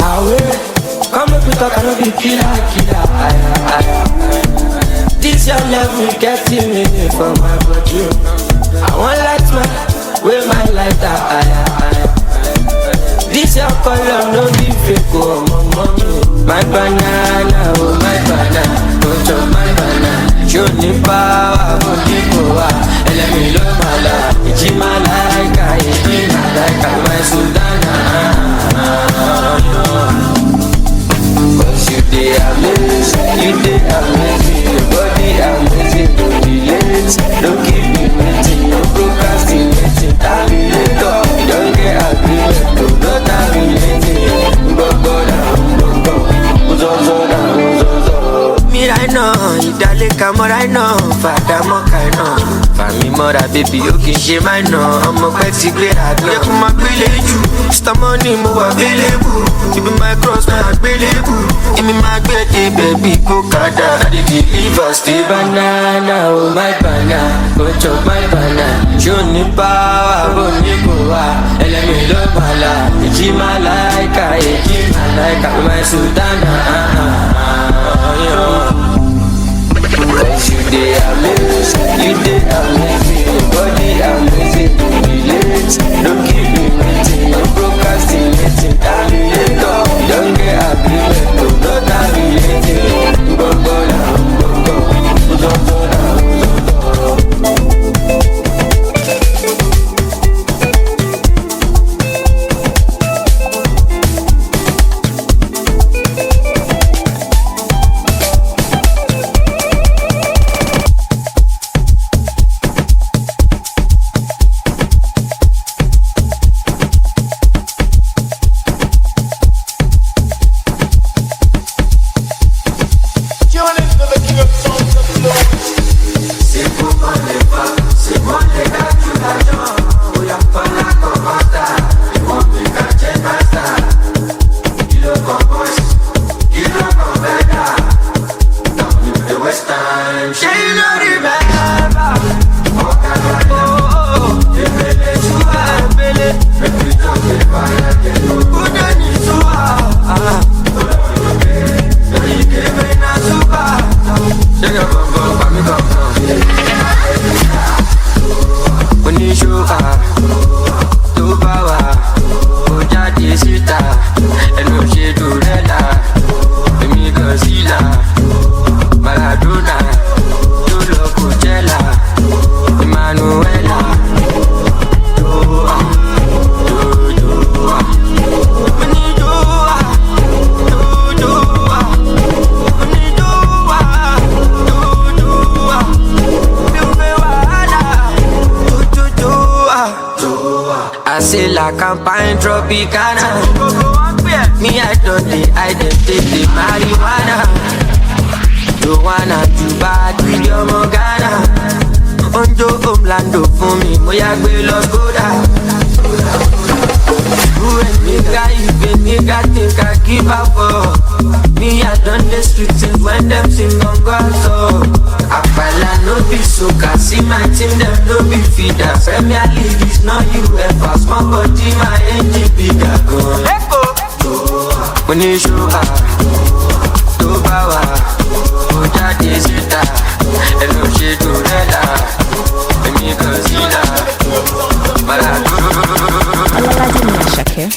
Away, come up with a kind of killer. This your level getting me for my body. I want light man, with my lighter. This your color, no be fake, oh mommy. My banana, oh my banana, don't chop my banana. Show me power, body power. Let me love my life. It's my like, my Sudana. Cause you dey amazing, your body amazing. Don't be late, don't keep me waiting, no procrastinating. Terminator, don't get agreement, no terminating. Me right now, ìdálé kamọ́ right now, fàdà mọ́ka iná. Fàmí mọ́ra bébí ó kì í ṣe máa ná. Ọmọ pẹ́ ti gbéra gan. Yẹ kó máa gbélé jù, Mr. Money mo wà available. Ibi my cross máa gbélébù. Èmi máa gbé dé bẹ̀bí kó kàdá. I dey deliver stay banana, oh my banana. Go chop my banana. Ṣó ní power, bó ní kò wá. Ẹlẹ́mi ló máa la. Èjì máa láìka, my Sudana. Cause you dey amazing, your body amazing. Don't be late, don't keep me waiting, no procrastinating. Terminator, don't get agreement, no terminating. Campaign Tropicana. Me I don't take the marijuana. You wanna do bad with your Morgana. Onjo Omlando for me, moya gbe Los Goda. Who and nigga think I give up for. Me I done the streets since when them sing on God so. Apala no be soca, see my team them no be feeder. Premier League is not UEFA, small body my engine bigger gun. When you show up, to power, to jade sita, and no shade to reda, and me concealer. Shakir.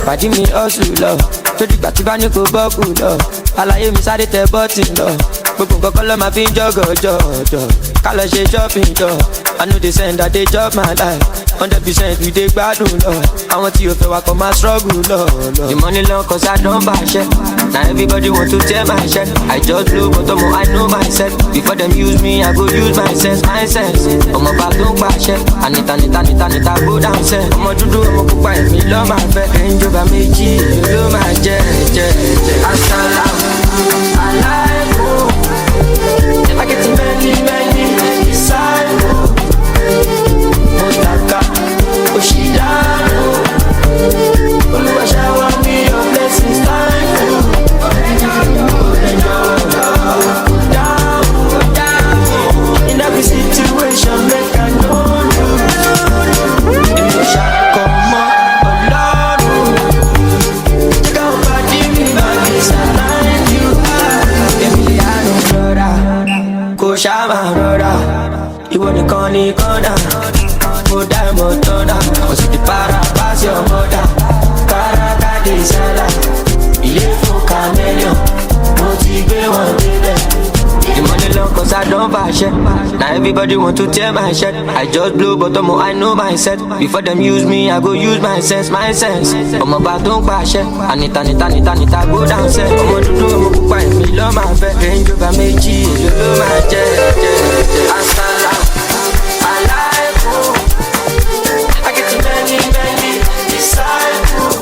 Pàdí mi hustle lọ, tó dìgbà tí bá ní kò bọ́kù lọ. Àlàyé mi sáré tẹ bọ́tì lọ. Gbogbo nǹkan kọ́ ló máa fi ń jọ́gọ̀jọ̀. Ká lọ ṣe shopping jọ. I know they send that they chop my life. 100% we dey gbádùn lọ. Àwọn tí o fẹ́ wa kọ́ máa struggle lọ. The money long cause I don buy share. Now everybody want to tear my shirt. I just blow but I know myself. Before them use me, I go use my sense. Ọmọ bá tó ń pàṣẹ. Anita go down sẹ́. Ọmọ dúdú ọmọ pupa ẹ̀mí lọ́ máa fẹ́. Ẹ̀ńjọba méjì ló máa jẹ́. Asalamu alaikum. I get many disciples. Motaka Oshidano. Oluwa shower me your blessings like you. Down. In every situation, make I know. ìwọ nìkan ní kọ́ńdà. Mo dá ẹ̀mọ́ tọ́ndà, mo sì ti para pass your mother. Kárakáde sálà, ilé fún chameleon. Mo ti gbé wọn débẹ̀. The money long cause I don't buy shit. Now everybody want to tear my shirt. I just blow but I know myself. Before them use me, I go use my sense. I'm about to buy shit. Anita, go downstairs. I'm on to do a book by me, love my fat. Range over me, G, you love my jet. I like you. I get too many disciples.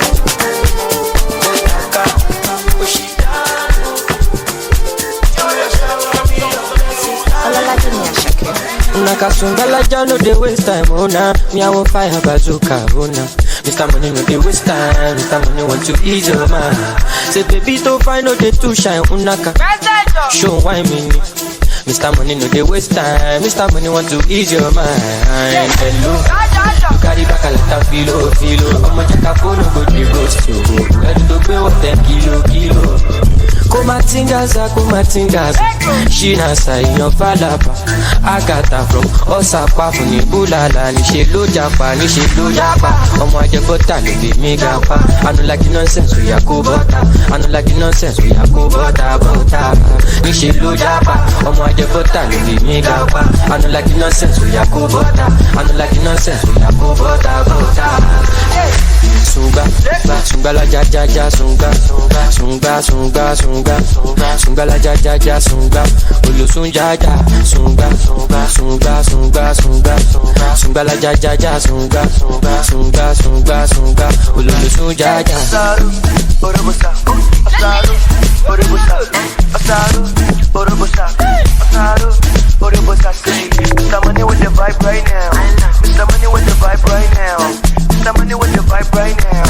Naka sungala ja no dey waste time, oh nah. Me I want fire bazooka, oh nah. Mr. Money no dey waste time, Mr. Money want to ease your mind. Say baby to find no dey too shine, unaka. Show why me. Mr. Money no dey waste time, Mr. Money want to ease your mind. Hello, you carry back a lot of filo. I'ma check a phone, no go dey ghost you. Ready to pay what 10 kilo. Kumatingaza, Shina Sayon Falapa, Agata from Osapa, Funibulala, Nishelo Japa, Omo Ajebota, Lubi Megapa. I don't like the nonsense, we are Kubota. I don't like the nonsense, we are Kubota, Bota. Nishelo Japa, Omo Ajebota, Lubi Megapa. I don't like the nonsense, we are Kubota. I don't like the nonsense, we are Kubota, Bota. Sunga la ja sunga la ja sunga olo sunga sunga la ja sunga olo sunga Mr. Money with the vibe right now. Mr. Money with the vibe right now. Mr. Money with the vibe right now.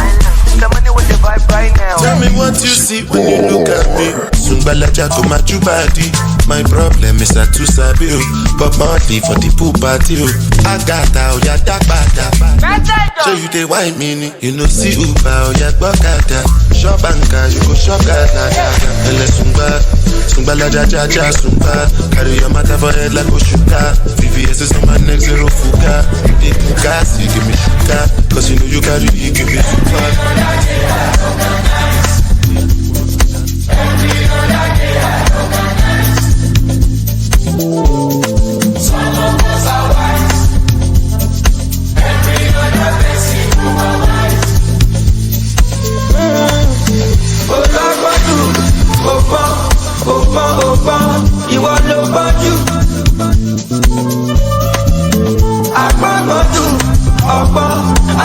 Mr. Money with the vibe right now. Tell me what you see when you look at me. Sungbalaja go my body. My problem is that too sabi, but monthly for the pool party. I got out ya bada. So you dey wine me, you know see Uber ya gbokada. Shop anka, you go shop gada. Ele Sungbalaja sumba. Carry your matter for head like Oshuka. VVS is on my neck, zero fuga. You dey Bugatti, give me sugar. Cause you know you carry, you give me super. Ìwọ ló bọ́jú. Àgbọ̀gbọ̀dù ọ̀pọ̀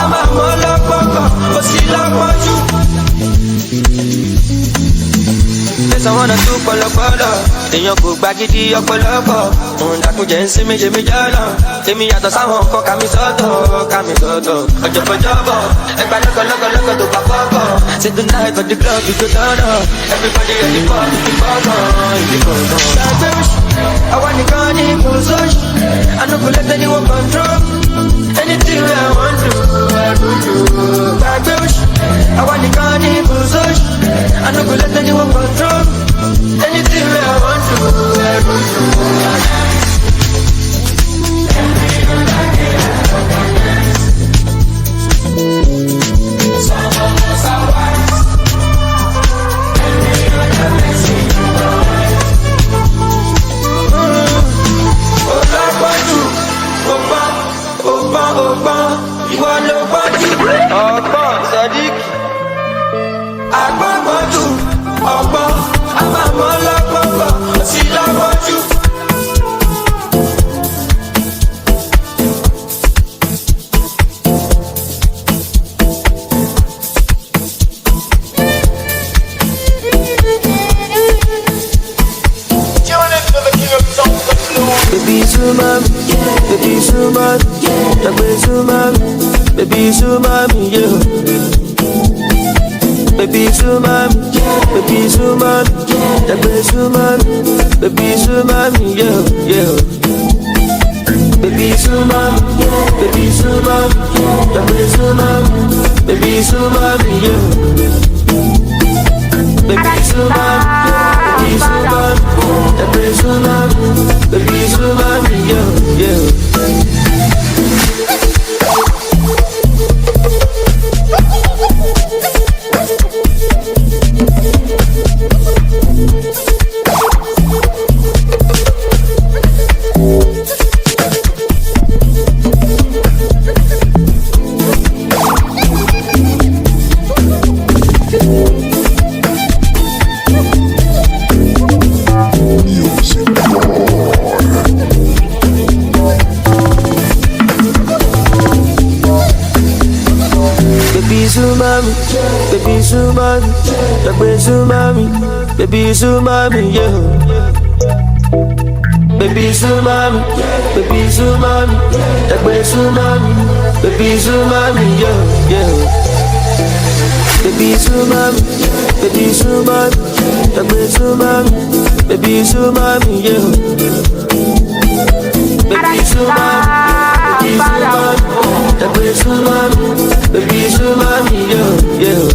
a máa mọ́ lọ́pọ̀pọ̀ ó sì lọ́pọ̀jù. Tẹ̀sán wọn náà tún pọ̀lọpọ̀lọ èèyàn kò gba gidi ọ̀pọ̀lọpọ̀ òun dàkúnjẹ́ ń sinmi ṣe mí jọ́nà èmi yàtọ̀ sáwọn nǹkan kàmí sọ́tọ̀ ọjọ́bọ̀jọ́bọ̀ ẹgbà lọ́kọ̀lọ́kọ̀ tó pa fọ́kọ̀ say tonight for the club you go turn up everybody ready for the gbọ̀ngàn. Gbàgbé òṣì àwa nìkan ní kò sóṣì I no go let anyone control anything wey I want to I go do. Gbàgbé òṣì àwa nìkan ní kò sóṣì I no go let anyone control anything wey I want to I go do. Ìwọ ló bọ́jú ọ̀pọ̀ Sadiq agbọ́gbọ́jú ọ̀pọ̀ àmàmọ́ lọ́pọ̀pọ̀ ó sì lọ́pọ̀jú. Baby Sumami, baby Sumami, Dagbe Sumami, baby Sumami, yeah. Baby Sumami, baby Sumami, Dagbe Sumami, baby Sumami, yeah. Baby Sumami, baby Sumami, Dagbe Sumami, baby Sumami, yeah. Baby Sumami, baby Sumami, Dagbe Sumami, baby Sumami, yeah. sumami, baby sumami, dagbe sumami, baby sumami, yeah. Baby sumami, dagbe sumami, baby sumami, yeah, yeah. Baby sumami, dagbe sumami, baby sumami, yeah. Baby sumami, dagbe sumami, baby sumami, yeah, yeah.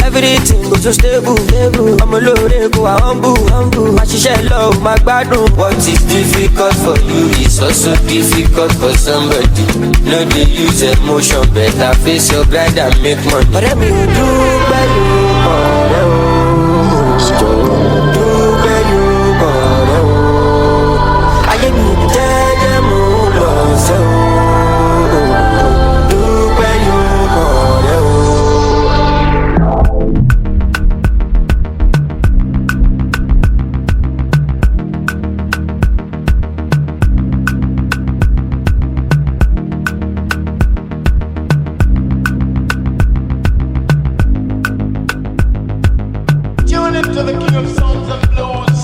Everything goes so stable. I'm a low go humble. My share low, my gbadun. What is difficult for you is also difficult for somebody. No, they use emotion, better face your grind and make money. But let me do better. I get me dead and move on. To the king of songs and blues.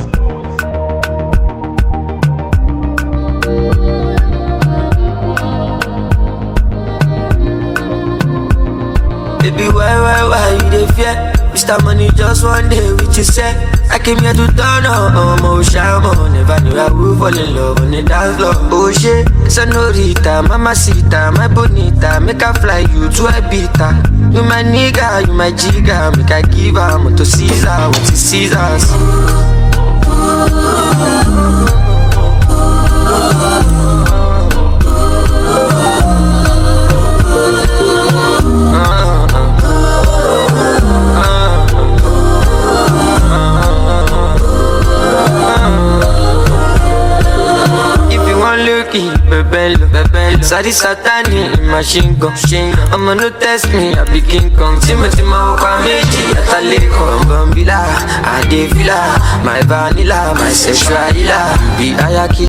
Baby, why you dey fear? Mr. Money just one day with you say I came here to turn on, oh shaman. Never knew I would fall in love on the dance floor. Oh shit, senorita, mamacita, my bonita, make I fly you to Ibiza. You my nigga, you my jigga, make I give her to Caesar, what is Caesar's? Bebello, Sadi Satani, machine gun. I'ma no test me, I be King Kong. Timothy Mawaka Meji, Ataleko, Bambila, Adevila, my vanilla, my sexualila, be Ayaki.